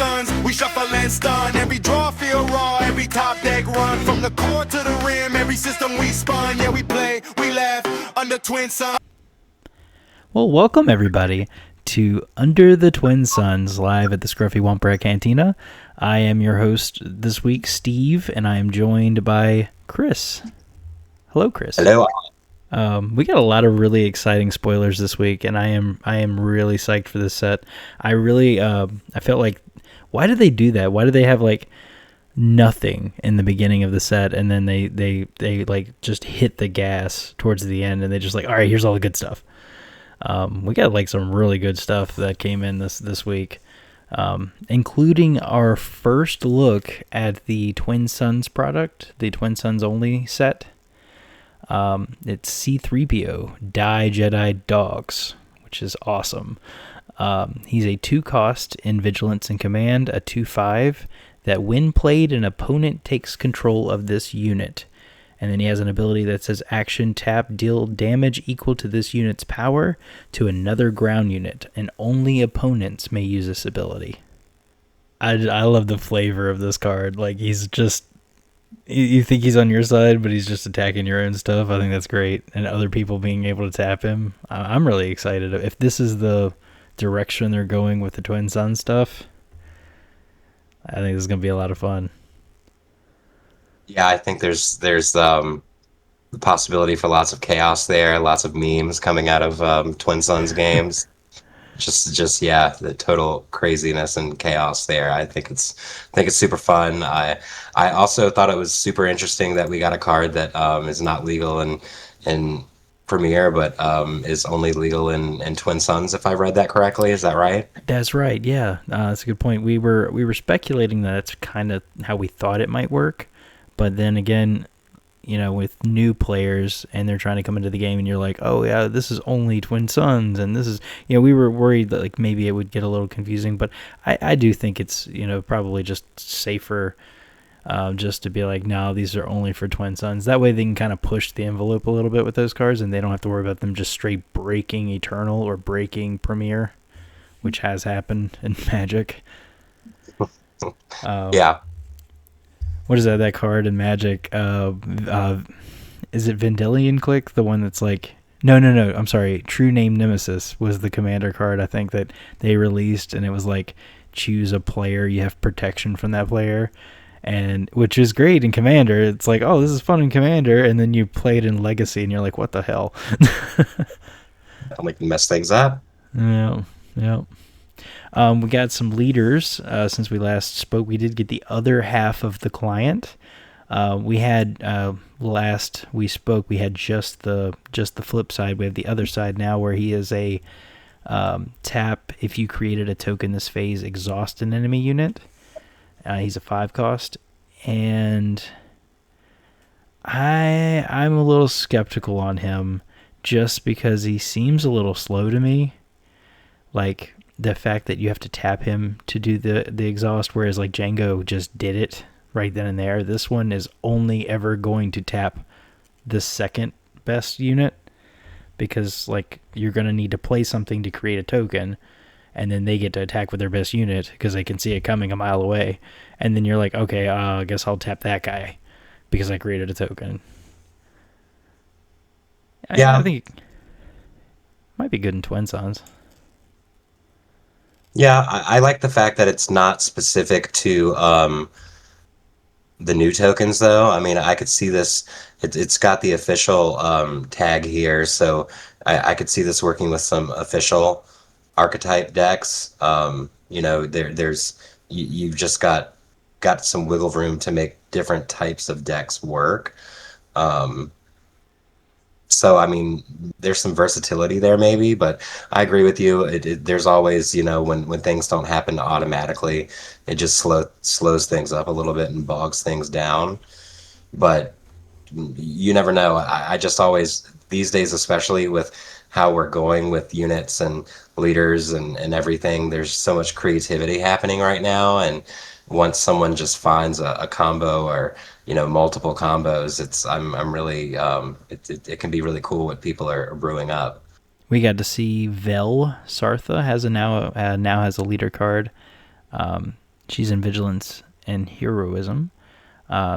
Suns. We shuffle and stun. Every draw feel raw. Every top deck run. From the core to the rim. Every system we spun. Yeah, we play, we laugh under Twin Suns. Well, welcome everybody to Under the Twin Suns, live at the Scruffy Womper Cantina. I am your host this week, Steve, and I am joined by Chris. Hello, Chris. Hello. We got a lot of really exciting spoilers this week, and I am really psyched for this set. I felt like, why did they do that? Why did they have like nothing in the beginning of the set, and then they like just hit the gas towards the end, and they just like, all right, here's all the good stuff. We got like some really good stuff that came in this week, including our first look at the Twin Suns product, the Twin Suns only set. It's C-3PO, Die Jedi Dogs, which is awesome. He's a 2-cost in Vigilance and Command, a 2/5, that when played, an opponent takes control of this unit. And then he has an ability that says action tap, deal damage equal to this unit's power to another ground unit, and only opponents may use this ability. I love the flavor of this card. Like, he's just, you think he's on your side, but he's just attacking your own stuff. I think that's great. And other people being able to tap him. I'm really excited. If this is the direction they're going with the Twin Sun stuff, I think this is going to be a lot of fun. Yeah, I think there's the possibility for lots of chaos there, lots of memes coming out of Twin Suns games. just yeah, the total craziness and chaos there. I think it's super fun. I also thought it was super interesting that we got a card that is not legal in Premier, but is only legal in Twin Suns, if I read that correctly. Is that right? That's right. Yeah, that's a good point. We were speculating that that's kind of how we thought it might work. But then again, you know, with new players and they're trying to come into the game and you're like, oh yeah, this is only Twin Suns, and this is, you know, we were worried that like maybe it would get a little confusing, but I do think it's, you know, probably just safer just to be like, no, these are only for Twin Suns. That way they can kind of push the envelope a little bit with those cards, and they don't have to worry about them just straight breaking Eternal or breaking Premier, which has happened in Magic. Yeah. What is that card in Magic? Is it Vendilion Click? The one that's like... No, I'm sorry. True Name Nemesis was the commander card, I think, that they released, and it was like, choose a player, you have protection from that player, and which is great in Commander. It's like, oh, this is fun in Commander, and then you play it in Legacy, and you're like, what the hell? I'll make mess things up. Yeah. We got some leaders since we last spoke. We did get the other half of the client. We had last we spoke, we had just the flip side. We have the other side now, where he is a tap. If you created a token this phase, exhaust an enemy unit. He's a 5-cost, and I'm a little skeptical on him just because he seems a little slow to me. Like, the fact that you have to tap him to do the exhaust, whereas like Django just did it right then and there. This one is only ever going to tap the second best unit, because like you're going to need to play something to create a token, and then they get to attack with their best unit because they can see it coming a mile away, and then you're like, okay, I guess I'll tap that guy because I created a token. Yeah, I think it might be good in Twin Suns. Yeah, I like the fact that it's not specific to the new tokens, though. I mean, I could see this. It's got the official tag here, so I could see this working with some official archetype decks. You know, you've just got some wiggle room to make different types of decks work. So, I mean, there's some versatility there maybe, but I agree with you. There's always, you know, when things don't happen automatically, it just slows things up a little bit and bogs things down. But you never know. I just always, these days, especially with how we're going with units and leaders and everything, there's so much creativity happening right now. And once someone just finds a combo or, you know, multiple combos, I'm really it can be really cool what people are brewing up. We got to see Vel Sartha has now has a leader card. She's in Vigilance and Heroism.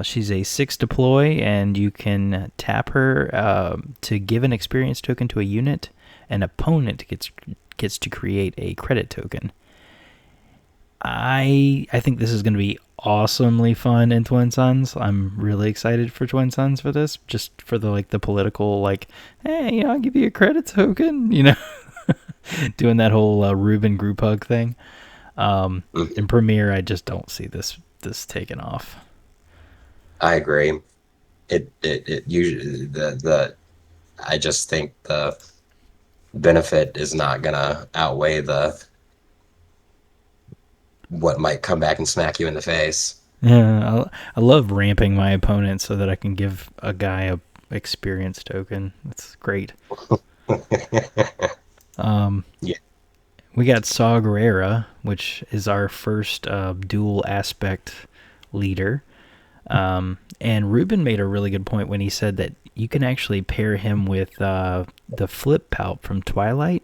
She's a 6 deploy, and you can tap her to give an experience token to a unit. An opponent gets to create a credit token. I think this is going to be awesomely fun in Twin Suns. I'm really excited for Twin Suns for this, just for the political, hey, I'll give you a credit token, doing that whole Ruben group hug thing. In Premiere, I just don't see this taking off. I agree. It usually I just think the benefit is not gonna outweigh what might come back and smack you in the face. Yeah, I love ramping my opponent so that I can give a guy a experience token. That's great. Yeah. We got Saw Gerrera, which is our first dual aspect leader. And Ruben made a really good point when he said that you can actually pair him with the flip palp from Twilight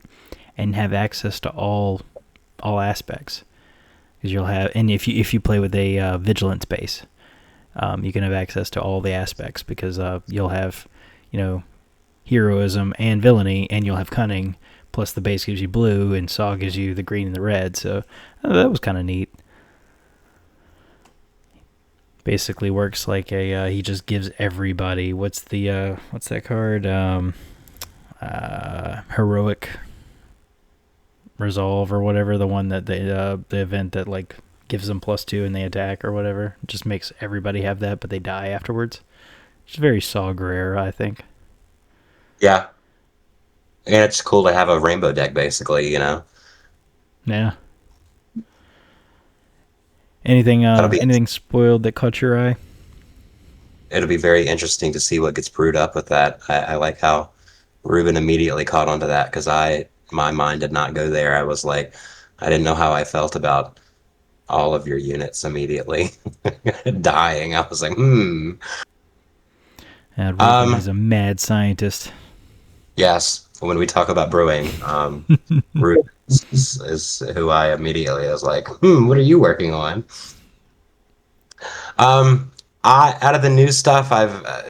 and have access to all aspects. Because you'll have, and if you play with a vigilance base, you can have access to all the aspects because you'll have, heroism and villainy, and you'll have cunning. Plus the base gives you blue, and Saw gives you the green and the red. So that was kind of neat. Basically works like he just gives everybody what's that card? Heroic Resolve or whatever, the one that the event that gives them +2 and they attack or whatever. It just makes everybody have that, but they die afterwards. It's very Saw Gerrera, I think. Yeah. And it's cool to have a rainbow deck, basically, Yeah. Anything spoiled that caught your eye? It'll be very interesting to see what gets brewed up with that. I like how Ruben immediately caught onto that because my mind did not go there. I was like, I didn't know how I felt about all of your units immediately dying. I was like, Ruben is a mad scientist. Yes, when we talk about brewing, Ruben is who I immediately was like, what are you working on? Out of the new stuff, I've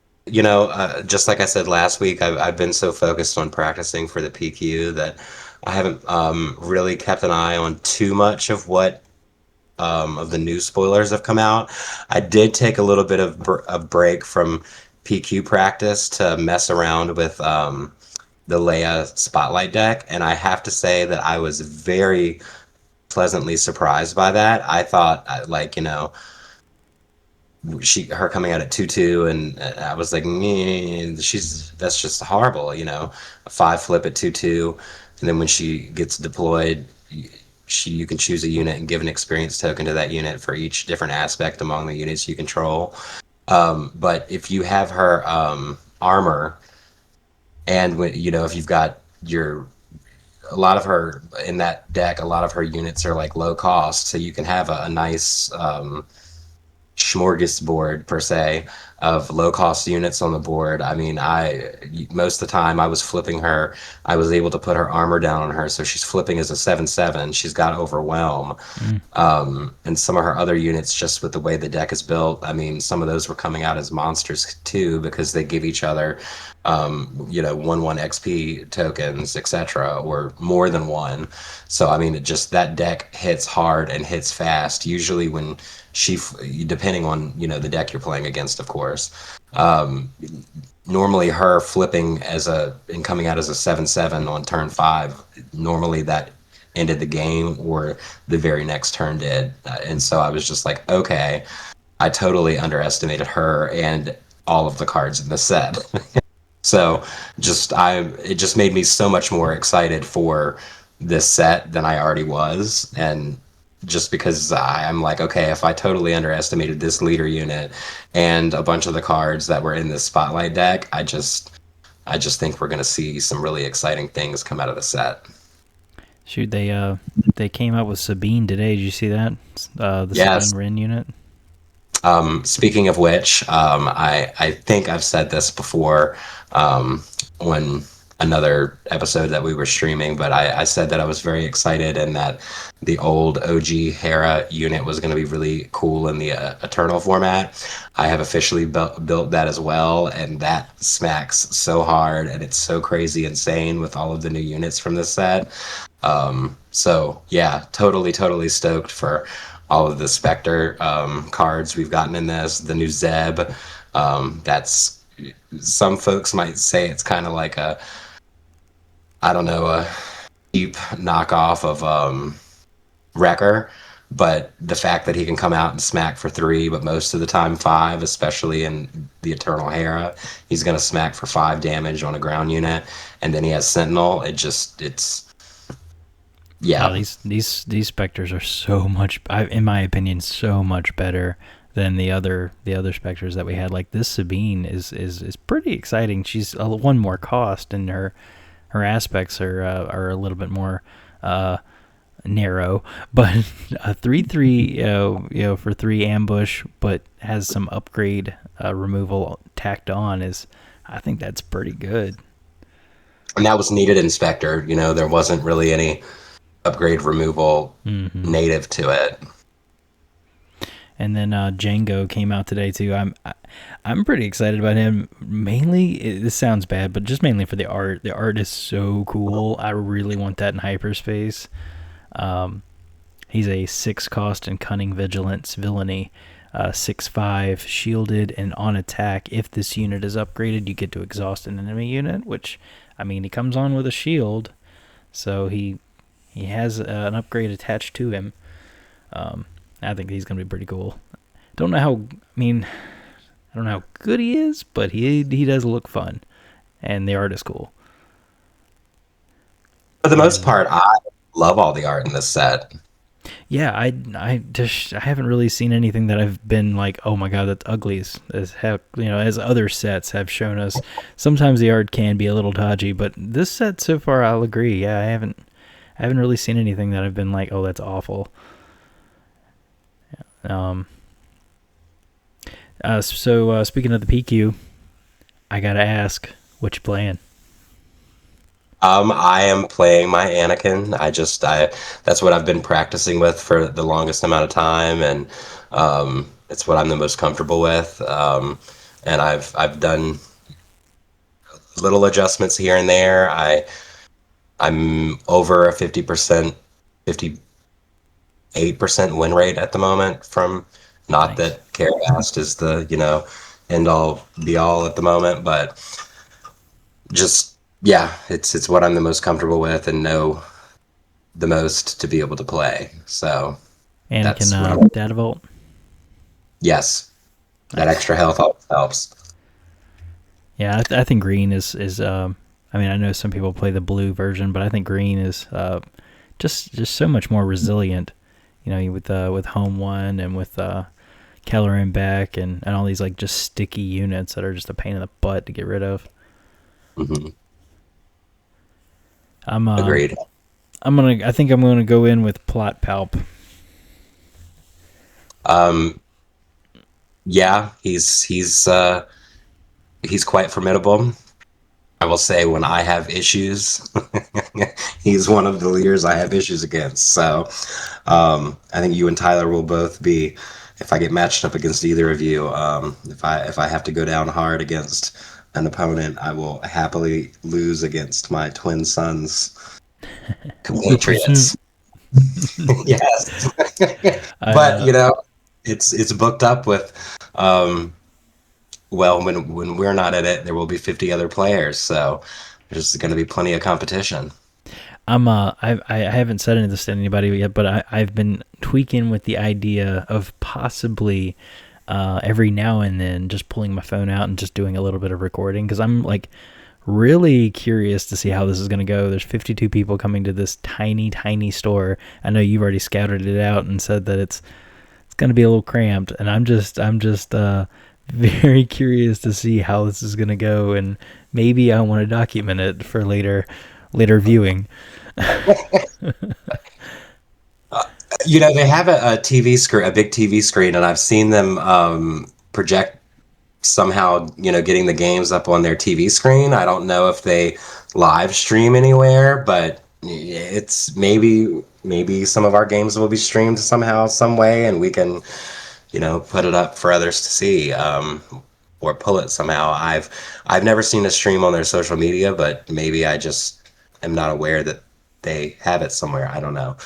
just like I said last week, I've been so focused on practicing for the PQ that I haven't really kept an eye on too much of what of the new spoilers have come out. I did take a little bit of a break from PQ practice to mess around with the Leia Spotlight deck, and I have to say that I was very pleasantly surprised by that. I thought, her coming out at 2/2, and I was like, that's just horrible, a 5 flip at 2/2, and then when she gets deployed, you can choose a unit and give an experience token to that unit for each different aspect among the units you control. But if you have her armor, and if you've got a lot of her in that deck, a lot of her units are low cost, so you can have a nice smorgasbord per se of low cost units on the board. I mean, most of the time I was flipping her. I was able to put her armor down on her, so she's flipping as a 7/7. She's got Overwhelm, and some of her other units, just with the way the deck is built. I mean, some of those were coming out as monsters too because they give each other, 1/1 XP tokens, etc., or more than one. So I mean, that deck hits hard and hits fast. Usually when depending on the deck you're playing against, of course. Normally her flipping and coming out as a 7/7 on turn 5, normally that ended the game or the very next turn did. And so I was just like, okay, I totally underestimated her and all of the cards in the set. So it just made me so much more excited for this set than I already was. And just because I'm like, okay, if I totally underestimated this leader unit and a bunch of the cards that were in this Spotlight deck, I just think we're going to see some really exciting things come out of the set. Shoot, they came out with Sabine today. Did you see that? Yes. Sabine Wren unit. Speaking of which, I think I've said this before when another episode that we were streaming, but I said that I was very excited and that the old OG Hera unit was going to be really cool in the Eternal format. I have officially built that as well, and that smacks so hard, and it's so crazy insane with all of the new units from this set. So yeah, totally stoked for all of the Spectre cards we've gotten in this. The new Zeb, that's, some folks might say it's kind of like a, I don't know, a cheap knockoff of Wrecker, but the fact that he can come out and smack for 3, but most of the time 5, especially in the Eternal Hera, he's going to smack for 5 damage on a ground unit, and then he has Sentinel. It's yeah. Oh, these Spectres are so much, in my opinion, so much better than the other Spectres that we had. Like, this Sabine is pretty exciting. She's one more cost, and her aspects are a little bit more narrow, but a 3/3 for 3 ambush, but has some upgrade removal tacked on, is, I think that's pretty good. And that was needed in Spectre. There wasn't really any upgrade removal native to it. And then Django came out today too. I'm pretty excited about him. Mainly, this sounds bad, but just mainly for the art. The art is so cool. I really want that in hyperspace. He's a 6 cost and cunning vigilance villainy, 6/5 shielded and on attack. If this unit is upgraded, you get to exhaust an enemy unit. Which, I mean, he comes on with a shield, so he has an upgrade attached to him. I think he's gonna be pretty cool. I don't know how good he is, but he does look fun, and the art is cool. For the most part, I love all the art in this set. Yeah, I haven't really seen anything that I've been like, oh my god, that's ugly as heck. As other sets have shown us. Sometimes the art can be a little dodgy, but this set so far, I'll agree. Yeah, I haven't really seen anything that I've been like, oh, that's awful. So speaking of the PQ, I gotta ask, what you playing? I am playing my Anakin. That's what I've been practicing with for the longest amount of time, and it's what I'm the most comfortable with. And I've done little adjustments here and there. I'm over a 50%, 58% win rate at the moment from, not Nice. that Carabast is the, end all be all at the moment, but just, yeah, it's what I'm the most comfortable with and know the most to be able to play. So that's what Anakin Data Vault. yes, that extra health always helps. Yeah, I think green is I mean, I know some people play the blue version, but I think green is just so much more resilient. With Home One and with Keller and Beck and all these like just sticky units that are just a pain in the butt to get rid of. Hmm. Agreed. Agreed. I think I'm gonna go in with Plot Palp. Yeah, he's quite formidable. I will say when I have issues, he's one of the leaders I have issues against. So I think you and Tyler will both be, if I get matched up against either of you, if I have to go down hard against an opponent, I will happily lose against my twin sons compatriots. Yes. But it's booked up with well, when we're not in it, there will be 50 other players, so there's going to be plenty of competition. I haven't said any of this to anybody yet, but I've been tweaking with the idea of possibly every now and then just pulling my phone out and just doing a little bit of recording, because I'm like really curious to see how this is going to go. There's 52 people coming to this tiny store. I know you've already scouted it out and said that it's going to be a little cramped, and I'm just very curious to see how this is going to go, and maybe I want to document it for later viewing. They have a TV screen, a big TV screen, and I've seen them project somehow, getting the games up on their TV screen. I don't know if they live stream anywhere, but it's maybe some of our games will be streamed somehow, some way, and we can, put it up for others to see, or pull it somehow. I've never seen a stream on their social media, but maybe I just am not aware that they have it somewhere. I don't know.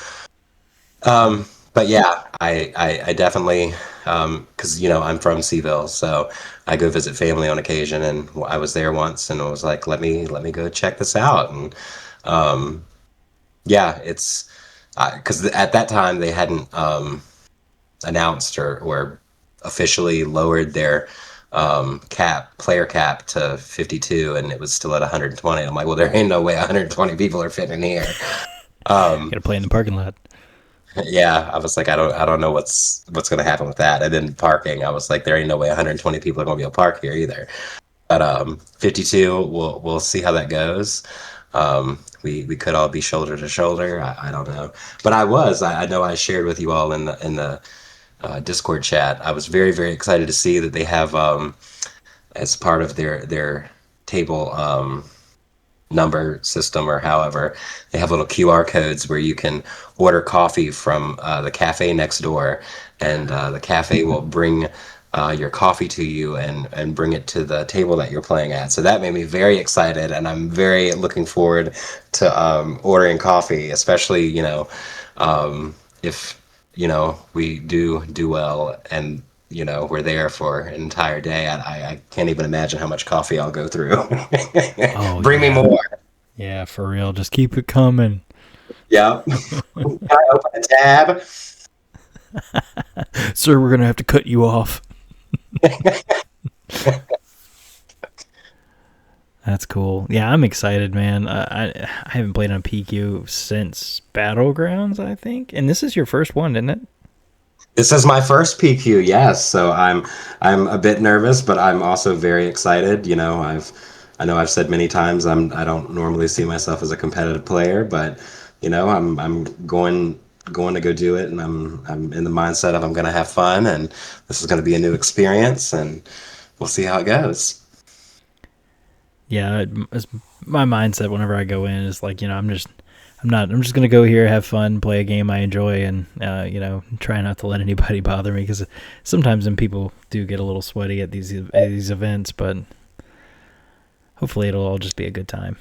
But yeah, I definitely, because I'm from Seaville, so I go visit family on occasion, and I was there once, and I was like, let me go check this out, and yeah, it's because at that time they hadn't announced or officially lowered their player cap to 52, and it was still at 120. I'm like, well, there ain't no way 120 people are fitting in here. Gotta play in the parking lot. Yeah, I was like, I don't know what's gonna happen with that. And then parking, I was like, there ain't no way 120 people are gonna be able to park here either. But 52, we'll see how that goes. We could all be shoulder to shoulder. I don't know, but I know I shared with you all in the Discord chat. I was very very excited to see that they have as part of their table. Number system or however they have little QR codes where you can order coffee from the cafe next door, and the cafe will bring your coffee to you and bring it to the table that you're playing at. So that made me very excited, and I'm very looking forward to ordering coffee, especially if we do well, and we're there for an entire day. I can't even imagine how much coffee I'll go through. Oh, Bring me yeah. more. Yeah, for real. Just keep it coming. Yeah. Can I open a tab? Sir, we're going to have to cut you off. That's cool. Yeah, I'm excited, man. I haven't played on PQ since Battlegrounds, I think. And this is your first one, isn't it? This is my first PQ, yes. So I'm a bit nervous, but I'm also very excited. I know I've said many times I don't normally see myself as a competitive player, but I'm going to go do it, and I'm in the mindset of I'm going to have fun, and this is going to be a new experience, and we'll see how it goes. Yeah, my mindset whenever I go in is like, I'm just gonna go here, have fun, play a game I enjoy, and try not to let anybody bother me, because sometimes then people do get a little sweaty at these events, but hopefully it'll all just be a good time.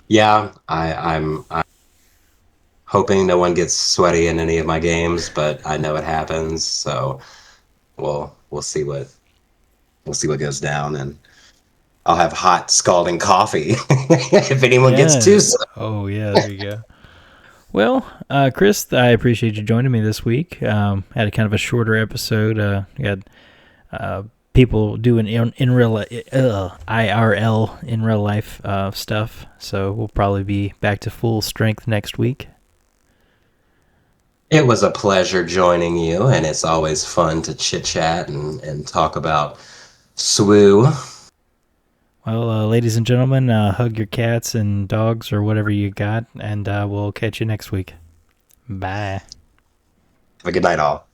Yeah, I'm hoping no one gets sweaty in any of my games, but I know it happens, so we'll see what goes down, and I'll have hot scalding coffee if anyone gets too. Oh yeah, there you go. Well, Chris, I appreciate you joining me this week. Had a kind of a shorter episode. We had people doing in real IRL in real life stuff, so we'll probably be back to full strength next week. It was a pleasure joining you, and it's always fun to chit chat and talk about SWU. Well, ladies and gentlemen, hug your cats and dogs or whatever you got, and we'll catch you next week. Bye. Have a good night, all.